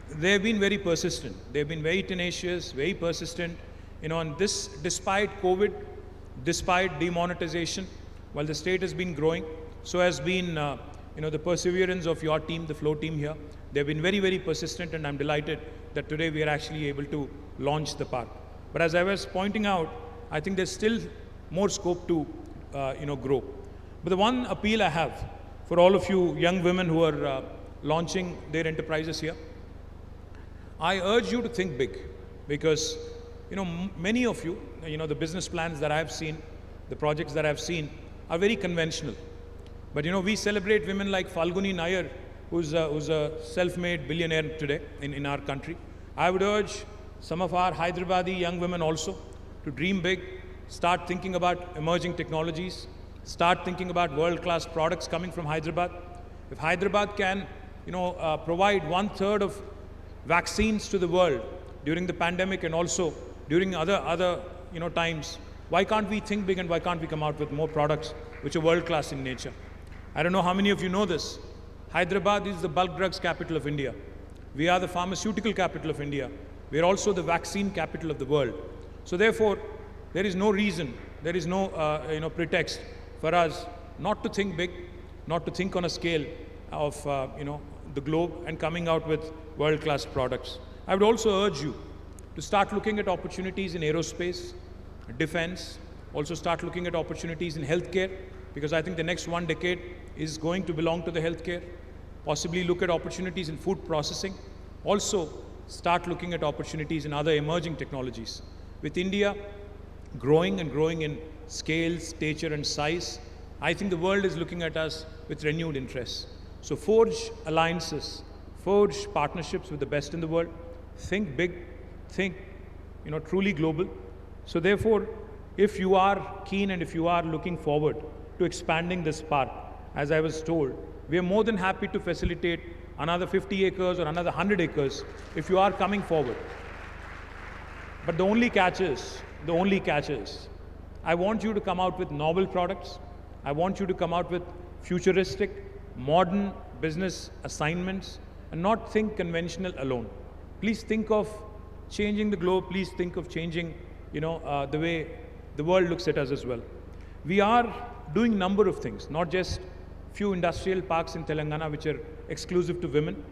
very persistent. They've been very tenacious, very persistent. And this, despite COVID, despite demonetization, while the state has been growing, so has been the perseverance of your team, the Flow team here. They've been very persistent, and I'm delighted that today we are actually able to launch the park. But as I was pointing out, I think there's still more scope to grow. But the one appeal I have for all of you young women who are launching their enterprises here, I urge you to think big, because many of you, the business plans that I've seen, the projects that I've seen are very conventional. But we celebrate women like Falguni Nair, who's a self-made billionaire today in our country. I would urge some of our Hyderabadi young women also to dream big, start thinking about emerging technologies, start thinking about world-class products coming from Hyderabad. If Hyderabad can provide 1/3 of vaccines to the world during the pandemic and also during other times, why can't we think big, and why can't we come out with more products which are world-class in nature? I don't know how many of you know this. Hyderabad is the bulk drugs capital of India. We are the pharmaceutical capital of India. We are also the vaccine capital of the world. So therefore, there is no reason, there is no pretext for us not to think big, not to think on a scale of the globe and coming out with world-class products. I would also urge you to start looking at opportunities in aerospace, defense, also start looking at opportunities in healthcare, because I think the next 1 decade is going to belong to the healthcare. Possibly look at opportunities in food processing. Also start looking at opportunities in other emerging technologies. With India growing in scale, stature and size, I think the world is looking at us with renewed interest. So forge alliances, forge partnerships with the best in the world, think big, think truly global. So therefore, if you are keen and if you are looking forward to expanding this park, as I was told, we are more than happy to facilitate another 50 acres or another 100 acres if you are coming forward. But the only catch is, I want you to come out with novel products. I want you to come out with futuristic, modern business assignments and not think conventional alone. Please think of changing the globe. Please think of changing, the way the world looks at us as well. We are doing a number of things, not just few industrial parks in Telangana which are exclusive to women,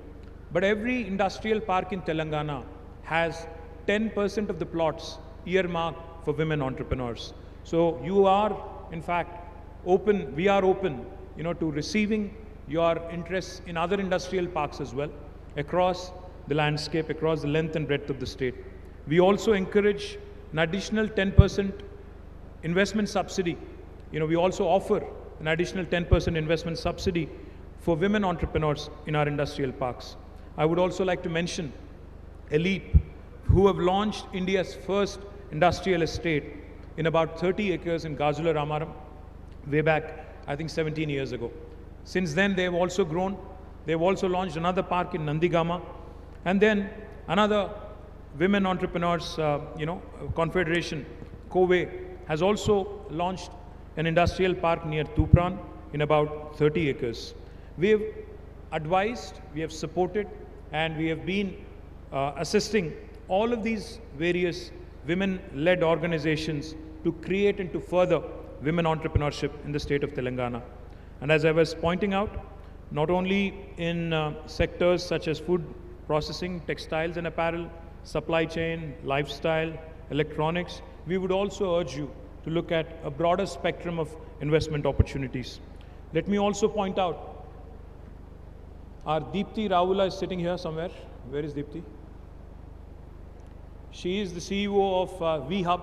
but every industrial park in Telangana has 10% of the plots earmarked for women entrepreneurs. So you are, in fact, open, we are open, to receiving your interests in other industrial parks as well, across the landscape, across the length and breadth of the state. We also encourage an additional 10% investment subsidy. We also offer an additional 10% investment subsidy for women entrepreneurs in our industrial parks. I would also like to mention Elite, who have launched India's first industrial estate in about 30 acres in Gazula Ramaram, way back, I think 17 years ago. Since then, they have also grown. They have also launched another park in Nandigama, and then another women entrepreneurs, confederation, Kove, has also launched an industrial park near Tupran in about 30 acres. We have advised, we have supported, and we have been assisting all of these various women-led organizations to create and to further women entrepreneurship in the state of Telangana. And as I was pointing out, not only in sectors such as food processing, textiles and apparel, supply chain, lifestyle, electronics, we would also urge you to look at a broader spectrum of investment opportunities. Let me also point out, our Deepti Ravula is sitting here somewhere. Where is Deepti? She is the CEO of V-Hub,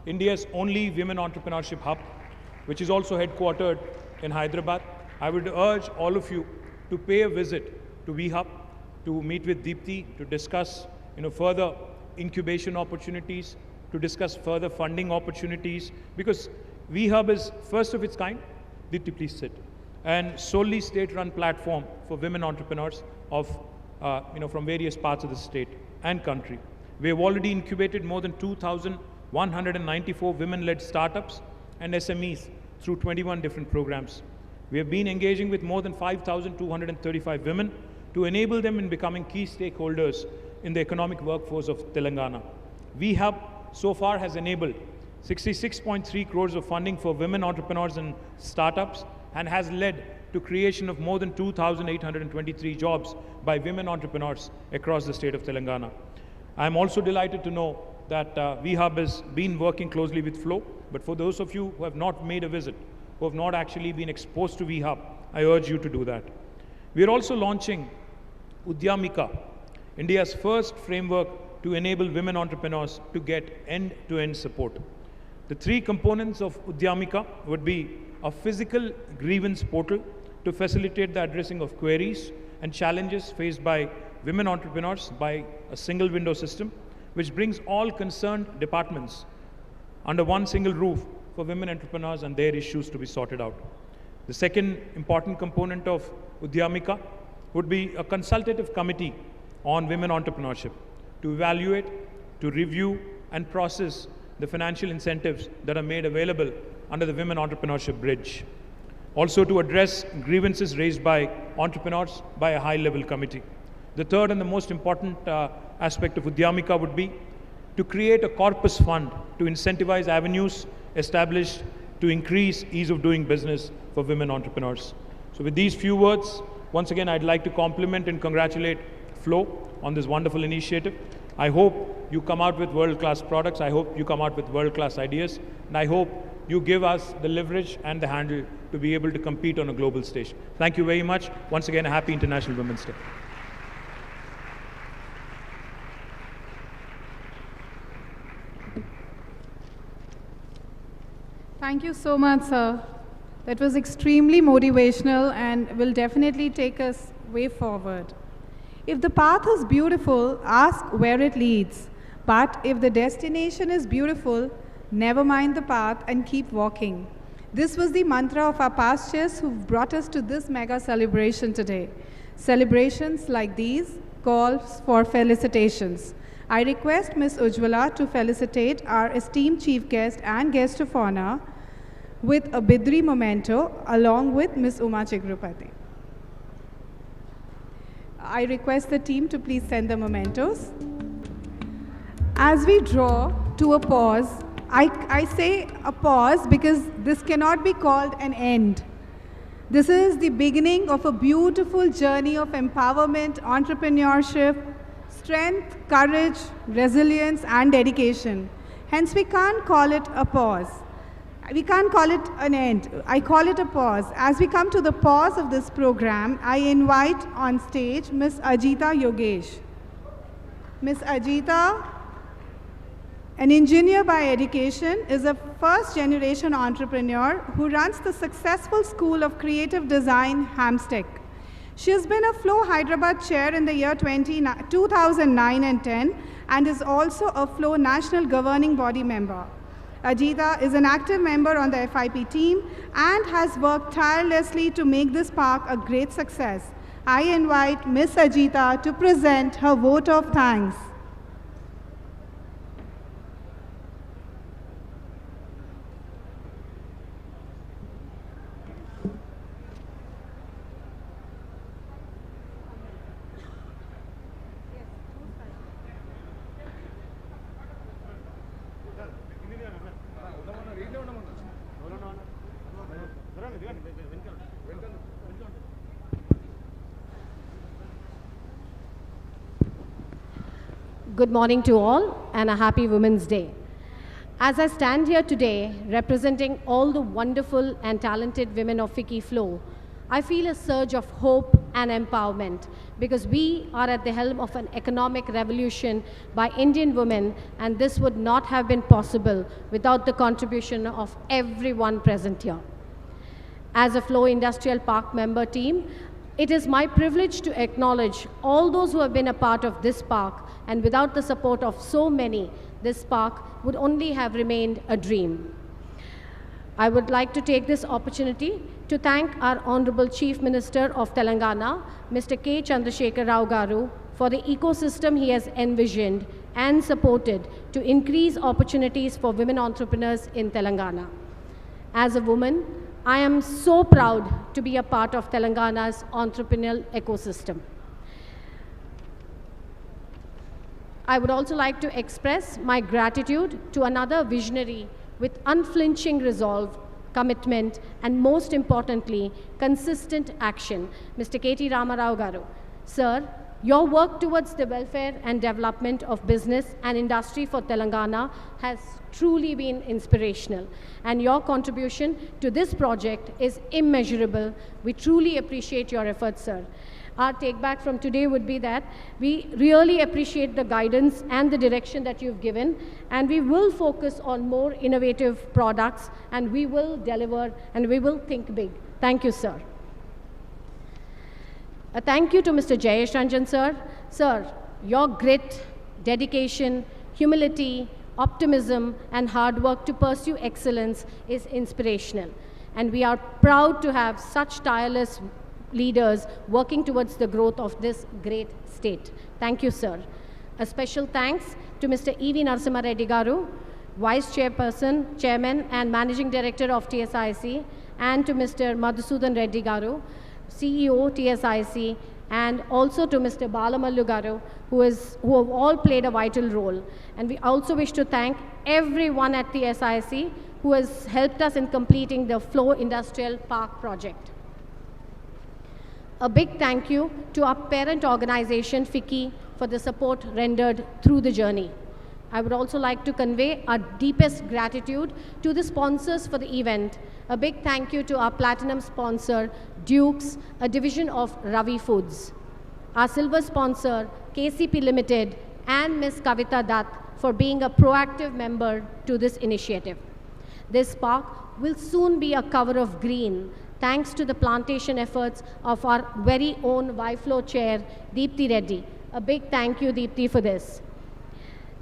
India's only women entrepreneurship hub, which is also headquartered in Hyderabad. I would urge all of you to pay a visit to V-Hub, to meet with Deepti, to discuss further incubation opportunities, to discuss further funding opportunities, because V-Hub is first of its kind. Deepti, please sit. And solely state-run platform for women entrepreneurs of, from various parts of the state and country. We have already incubated more than 2,194 women-led startups and SMEs through 21 different programs. We have been engaging with more than 5,235 women to enable them in becoming key stakeholders in the economic workforce of Telangana. V-Hub so far has enabled 66.3 crores of funding for women entrepreneurs and startups and has led to creation of more than 2,823 jobs by women entrepreneurs across the state of Telangana. I am also delighted to know that V-Hub has been working closely with Flow, but for those of you who have not made a visit, who have not actually been exposed to V-Hub, I urge you to do that. We are also launching Udyamika, India's first framework to enable women entrepreneurs to get end-to-end support. The three components of Udyamika would be a physical grievance portal to facilitate the addressing of queries and challenges faced by women entrepreneurs by a single window system, which brings all concerned departments under one single roof for women entrepreneurs and their issues to be sorted out. The second important component of Udyamika would be a consultative committee on women entrepreneurship to evaluate, to review and process the financial incentives that are made available under the Women Entrepreneurship Bridge. Also to address grievances raised by entrepreneurs by a high-level committee. The third and the most important aspect of Udyamika would be to create a corpus fund to incentivize avenues established to increase ease of doing business for women entrepreneurs. So with these few words, once again, I'd like to compliment and congratulate Flow on this wonderful initiative. I hope you come out with world-class products. I hope you come out with world-class ideas. And I hope you give us the leverage and the handle to be able to compete on a global stage. Thank you very much. Once again, a happy International Women's Day. Thank you so much, sir. That was extremely motivational and will definitely take us way forward. If the path is beautiful, ask where it leads. But if the destination is beautiful, never mind the path and keep walking. This was the mantra of our past chairs who brought us to this mega celebration today. Celebrations like these calls for felicitations. I request Ms. Ujjwala to felicitate our esteemed chief guest and guest of honor with a Bidri memento along with Ms. Uma Chigrupati. I request the team to please send the mementos. As we draw to a pause, I say a pause because this cannot be called an end. This is the beginning of a beautiful journey of empowerment, entrepreneurship, strength, courage, resilience, and dedication. Hence, we can't call it a pause. We can't call it an end. I call it a pause. As we come to the pause of this program, I invite on stage Ms. Ajita Yogesh. Ms. Ajita, an engineer by education, is a first-generation entrepreneur who runs the successful School of Creative Design, Hamstick. She has been a Flow Hyderabad chair in the year 2009 and 10 and is also a Flow National Governing Body member. Ajita is an active member on the FIP team and has worked tirelessly to make this park a great success. I invite Ms. Ajita to present her vote of thanks. Good morning to all and a happy Women's Day. As I stand here today representing all the wonderful and talented women of FICCI Flow, I feel a surge of hope and empowerment because we are at the helm of an economic revolution by Indian women, and this would not have been possible without the contribution of everyone present here. As a Flow Industrial Park member team, it is my privilege to acknowledge all those who have been a part of this park, and without the support of so many, this park would only have remained a dream. I would like to take this opportunity to thank our Honorable Chief Minister of Telangana, Mr. K. Chandrasekhar Rao Garu, for the ecosystem he has envisioned and supported to increase opportunities for women entrepreneurs in Telangana. As a woman, I am so proud to be a part of Telangana's entrepreneurial ecosystem. I would also like to express my gratitude to another visionary with unflinching resolve, commitment, and most importantly, consistent action, Mr. KT Ramarao Garu. Sir, your work towards the welfare and development of business and industry for Telangana has truly been inspirational, and your contribution to this project is immeasurable. We truly appreciate your efforts, sir. Our take back from today would be that we really appreciate the guidance and the direction that you've given, and we will focus on more innovative products, and we will deliver, and we will think big. Thank you, sir. A thank you to Mr. Jayesh Ranjan, sir. Sir, your grit, dedication, humility, optimism, and hard work to pursue excellence is inspirational, and we are proud to have such tireless leaders working towards the growth of this great state. Thank you, sir. A special thanks to Mr. E.V. Narasimha Garu, Vice Chairperson, Chairman, and Managing Director of TSIC, and to Mr. Madhusudan Reddy Garu, CEO, TSIC, and also to Mr. Balamallu Garu, who have all played a vital role. And we also wish to thank everyone at the SIC who has helped us in completing the Flow Industrial Park project. A big thank you to our parent organization, FICCI, for the support rendered through the journey. I would also like to convey our deepest gratitude to the sponsors for the event. A big thank you to our platinum sponsor, Dukes, a division of Ravi Foods. Our silver sponsor, KCP Limited, and Ms. Kavita Dutt for being a proactive member to this initiative. This park will soon be a cover of green, thanks to the plantation efforts of our very own YFlow chair, Deepthi Reddy. A big thank you, Deepthi, for this.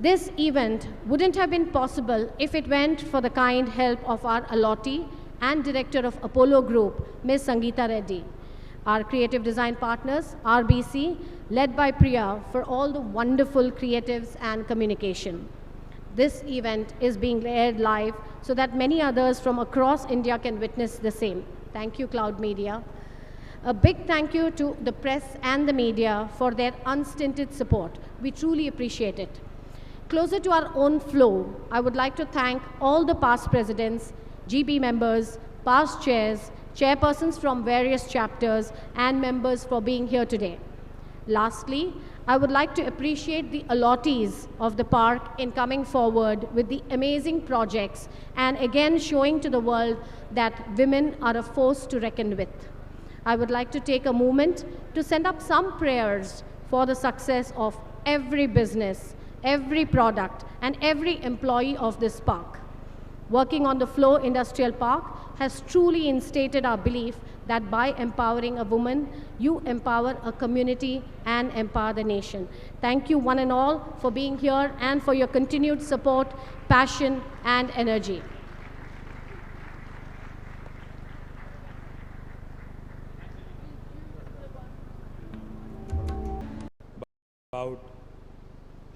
This event wouldn't have been possible if it went for the kind help of our allotee and Director of Apollo Group, Ms. Sangareddy. Our creative design partners, RBC, led by Priya, for all the wonderful creatives and communication. This event is being aired live so that many others from across India can witness the same. Thank you, Cloud Media. A big thank you to the press and the media for their unstinted support. We truly appreciate it. Closer to our own flow, I would like to thank all the past presidents, GB members, past chairs, chairpersons from various chapters, and members for being here today. Lastly, I would like to appreciate the allottees of the park in coming forward with the amazing projects and again showing to the world that women are a force to reckon with. I would like to take a moment to send up some prayers for the success of every business, every product, and every employee of this park. Working on the Flow Industrial Park has truly instated our belief that by empowering a woman, you empower a community and empower the nation. Thank you one and all for being here and for your continued support, passion, and energy. About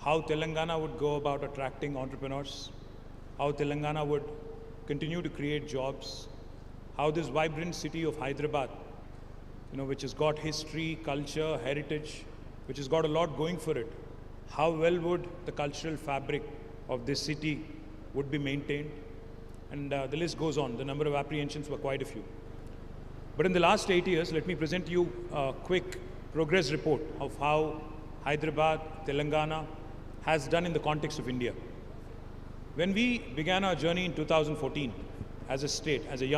how Telangana would go about attracting entrepreneurs, how Telangana would continue to create jobs, how this vibrant city of Hyderabad, which has got history, culture, heritage, which has got a lot going for it, how well would the cultural fabric of this city would be maintained, and the list goes on. The number of apprehensions were quite a few. But in the last 8 years, let me present you a quick progress report of how Hyderabad, Telangana has done in the context of India. When we began our journey in 2014 as a state, as a young